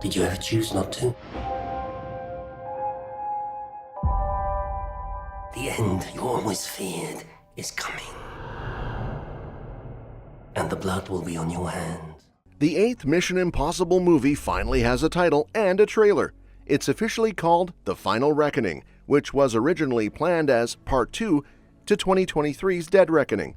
Did you ever choose not to? The end you always feared is coming. And the blood will be on your hands. The 8th Mission Impossible movie finally has a title and a trailer. It's officially called The Final Reckoning, which was originally planned as Part 2 to 2023's Dead Reckoning.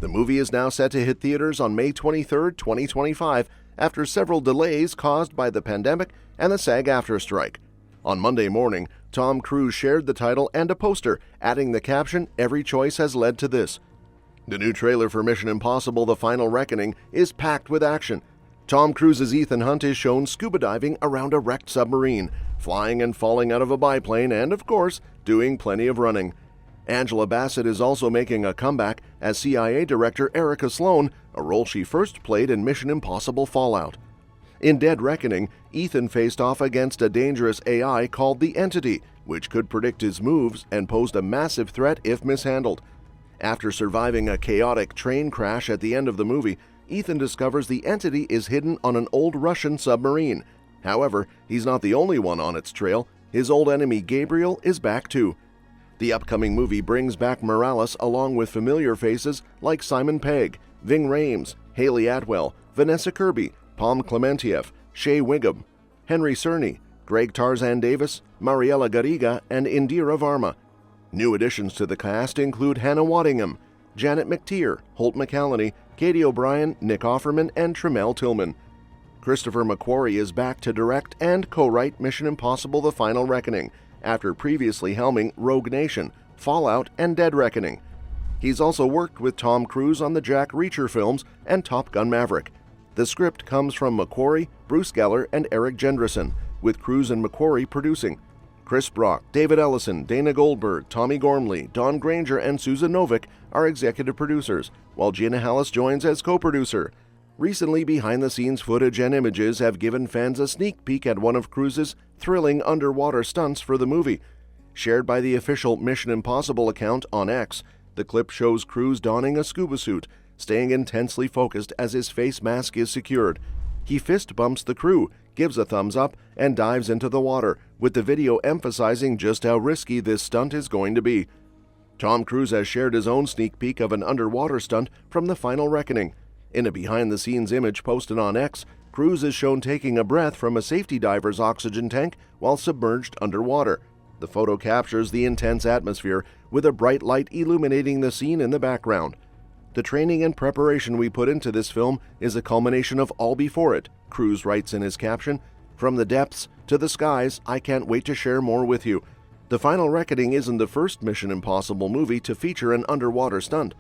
The movie is now set to hit theaters on May 23, 2025, after several delays caused by the pandemic and the SAG-AFTRA strike. On Monday morning, Tom Cruise shared the title and a poster, adding the caption, "Every choice has led to this." The new trailer for Mission Impossible The Final Reckoning is packed with action. Tom Cruise's Ethan Hunt is shown scuba diving around a wrecked submarine, flying and falling out of a biplane, and, of course, doing plenty of running. Angela Bassett is also making a comeback as CIA Director Erica Sloan, a role she first played in Mission Impossible Fallout. In Dead Reckoning, Ethan faced off against a dangerous AI called the Entity, which could predict his moves and posed a massive threat if mishandled. After surviving a chaotic train crash at the end of the movie, Ethan discovers the Entity is hidden on an old Russian submarine. However, he's not the only one on its trail. His old enemy Gabriel is back too. The upcoming movie brings back Morales along with familiar faces like Simon Pegg, Ving Rhames, Haley Atwell, Vanessa Kirby, Palm Clementieff, Shea Whigham, Henry Cerny, Greg Tarzan Davis, Mariela Garriga, and Indira Varma. New additions to the cast include Hannah Waddingham, Janet McTeer, Holt McCallany, Katie O'Brien, Nick Offerman, and Tremel Tillman. Christopher McQuarrie is back to direct and co-write Mission Impossible The Final Reckoning, after previously helming Rogue Nation, Fallout, and Dead Reckoning. He's also worked with Tom Cruise on the Jack Reacher films and Top Gun Maverick. The script comes from McQuarrie, Bruce Geller, and Eric Jendresen, with Cruise and McQuarrie producing. Chris Brock, David Ellison, Dana Goldberg, Tommy Gormley, Don Granger, and Susan Novick are executive producers, while Gina Hallis joins as co-producer. Recently, behind-the-scenes footage and images have given fans a sneak peek at one of Cruise's thrilling underwater stunts for the movie. Shared by the official Mission Impossible account on X, the clip shows Cruise donning a scuba suit, staying intensely focused as his face mask is secured. He fist bumps the crew, gives a thumbs up, and dives into the water, with the video emphasizing just how risky this stunt is going to be. Tom Cruise has shared his own sneak peek of an underwater stunt from The Final Reckoning. In a behind-the-scenes image posted on X, Cruise is shown taking a breath from a safety diver's oxygen tank while submerged underwater. The photo captures the intense atmosphere, with a bright light illuminating the scene in the background. "The training and preparation we put into this film is a culmination of all before it," Cruise writes in his caption. "From the depths to the skies, I can't wait to share more with you." The Final Reckoning isn't the first Mission Impossible movie to feature an underwater stunt.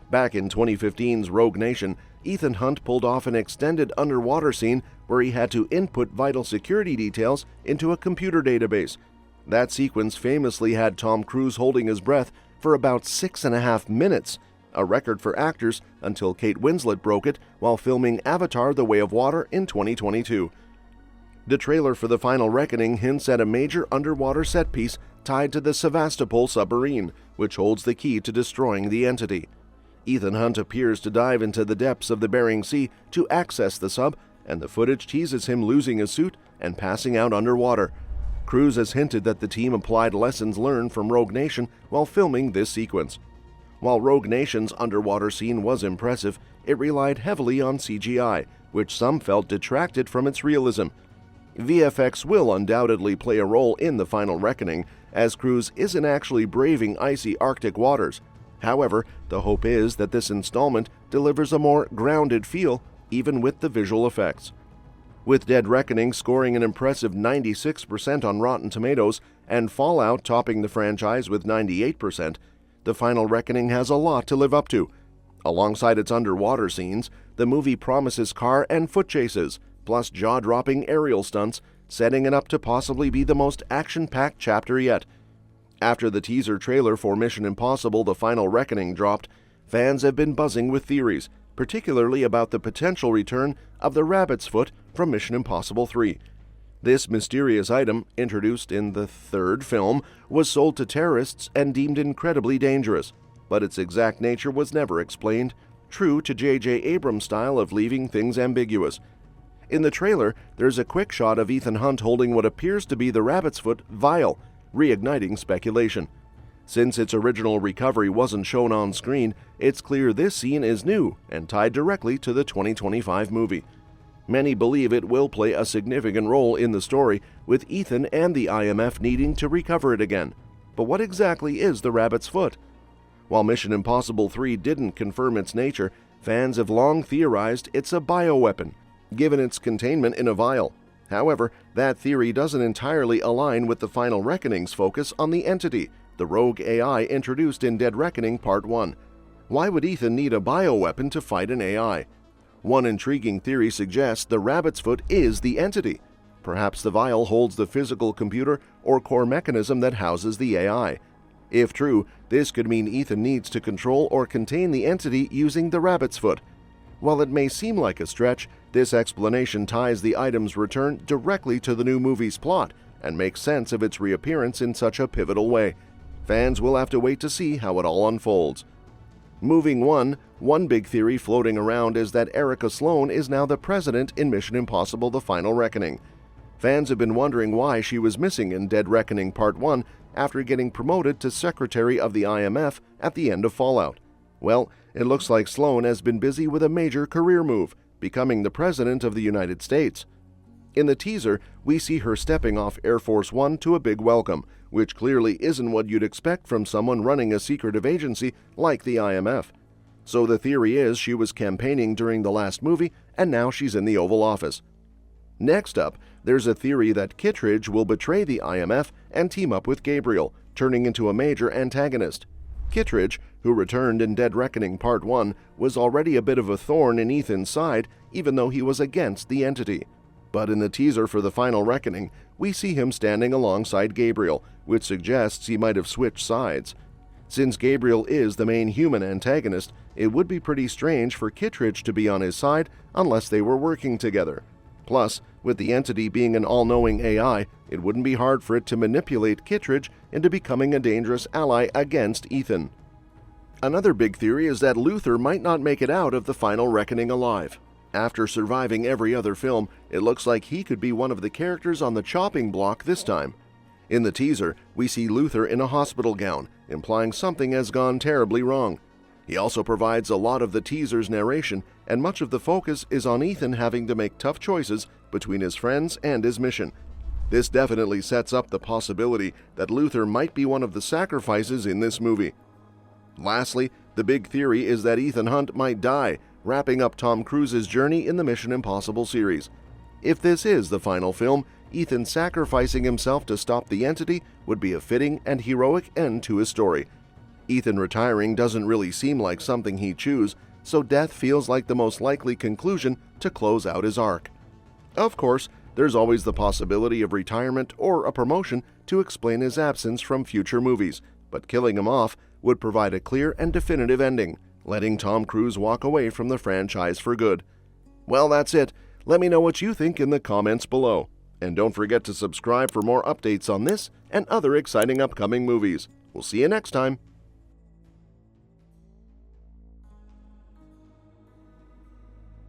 Back in 2015's Rogue Nation, Ethan Hunt pulled off an extended underwater scene where he had to input vital security details into a computer database. That sequence famously had Tom Cruise holding his breath for about 6.5 minutes, a record for actors until Kate Winslet broke it while filming Avatar: The Way of Water in 2022. The trailer for The Final Reckoning hints at a major underwater set piece tied to the Sevastopol submarine, which holds the key to destroying the Entity. Ethan Hunt appears to dive into the depths of the Bering Sea to access the sub, and the footage teases him losing his suit and passing out underwater. Cruise has hinted that the team applied lessons learned from Rogue Nation while filming this sequence. While Rogue Nation's underwater scene was impressive, it relied heavily on CGI, which some felt detracted from its realism. VFX will undoubtedly play a role in The Final Reckoning, as Cruise isn't actually braving icy Arctic waters. However, the hope is that this installment delivers a more grounded feel, even with the visual effects. With Dead Reckoning scoring an impressive 96% on Rotten Tomatoes and Fallout topping the franchise with 98%, The Final Reckoning has a lot to live up to. Alongside its underwater scenes, the movie promises car and foot chases, plus jaw-dropping aerial stunts, setting it up to possibly be the most action-packed chapter yet. After the teaser trailer for Mission Impossible The Final Reckoning dropped, fans have been buzzing with theories, particularly about the potential return of the rabbit's foot from Mission Impossible 3. This mysterious item, introduced in the third film, was sold to terrorists and deemed incredibly dangerous, but its exact nature was never explained, true to J.J. Abrams' style of leaving things ambiguous. In the trailer, there's a quick shot of Ethan Hunt holding what appears to be the rabbit's foot vial, reigniting speculation. Since its original recovery wasn't shown on screen, it's clear this scene is new and tied directly to the 2025 movie. Many believe it will play a significant role in the story, with Ethan and the IMF needing to recover it again. But what exactly is the rabbit's foot? While Mission Impossible 3 didn't confirm its nature, fans have long theorized it's a bioweapon, given its containment in a vial. However, that theory doesn't entirely align with the Final Reckoning's focus on the entity, the rogue AI introduced in Dead Reckoning Part 1. Why would Ethan need a bioweapon to fight an AI? One intriguing theory suggests the rabbit's foot is the entity. Perhaps the vial holds the physical computer or core mechanism that houses the AI. If true, this could mean Ethan needs to control or contain the entity using the rabbit's foot. While it may seem like a stretch, this explanation ties the item's return directly to the new movie's plot and makes sense of its reappearance in such a pivotal way. Fans will have to wait to see how it all unfolds. Moving one big theory floating around is that Erica Sloane is now the president in Mission Impossible: The Final Reckoning. Fans have been wondering why she was missing in Dead Reckoning Part 1 after getting promoted to Secretary of the IMF at the end of Fallout. Well, it looks like Sloane has been busy with a major career move, becoming the President of the United States. In the teaser, we see her stepping off Air Force One to a big welcome, which clearly isn't what you'd expect from someone running a secretive agency like the IMF. So the theory is she was campaigning during the last movie, and now she's in the Oval Office. Next up, there's a theory that Kittredge will betray the IMF and team up with Gabriel, turning into a major antagonist. Kittredge, who returned in Dead Reckoning Part 1, was already a bit of a thorn in Ethan's side, even though he was against the entity. But in the teaser for The Final Reckoning, we see him standing alongside Gabriel, which suggests he might have switched sides. Since Gabriel is the main human antagonist, it would be pretty strange for Kittredge to be on his side unless they were working together. Plus, with the entity being an all-knowing AI, it wouldn't be hard for it to manipulate Kittredge into becoming a dangerous ally against Ethan. Another big theory is that Luther might not make it out of The Final Reckoning alive. After surviving every other film, it looks like he could be one of the characters on the chopping block this time. In the teaser, we see Luther in a hospital gown, implying something has gone terribly wrong. He also provides a lot of the teaser's narration, and much of the focus is on Ethan having to make tough choices between his friends and his mission. This definitely sets up the possibility that Luther might be one of the sacrifices in this movie. Lastly, the big theory is that Ethan Hunt might die, wrapping up Tom Cruise's journey in the Mission Impossible series. If this is the final film, Ethan sacrificing himself to stop the entity would be a fitting and heroic end to his story. Ethan retiring doesn't really seem like something he'd choose, so death feels like the most likely conclusion to close out his arc. Of course, there's always the possibility of retirement or a promotion to explain his absence from future movies, but killing him off would provide a clear and definitive ending, letting Tom Cruise walk away from the franchise for good. Well, that's it. Let me know what you think in the comments below. And don't forget to subscribe for more updates on this and other exciting upcoming movies. We'll see you next time.